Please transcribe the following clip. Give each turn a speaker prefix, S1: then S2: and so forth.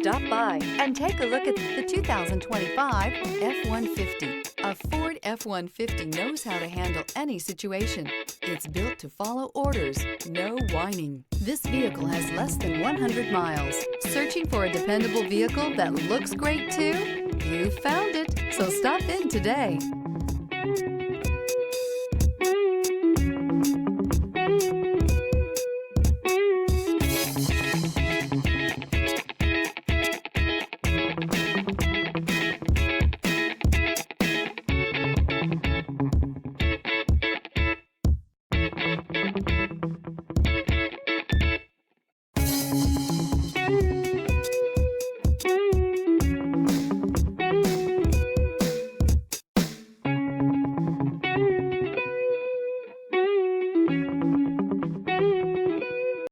S1: Stop by and take a look at the 2025 F-150. A Ford F-150 knows how to handle any situation. It's built to follow orders, no whining. This vehicle has less than 100 miles. Searching for a dependable vehicle that looks great too? You found it, so stop in today.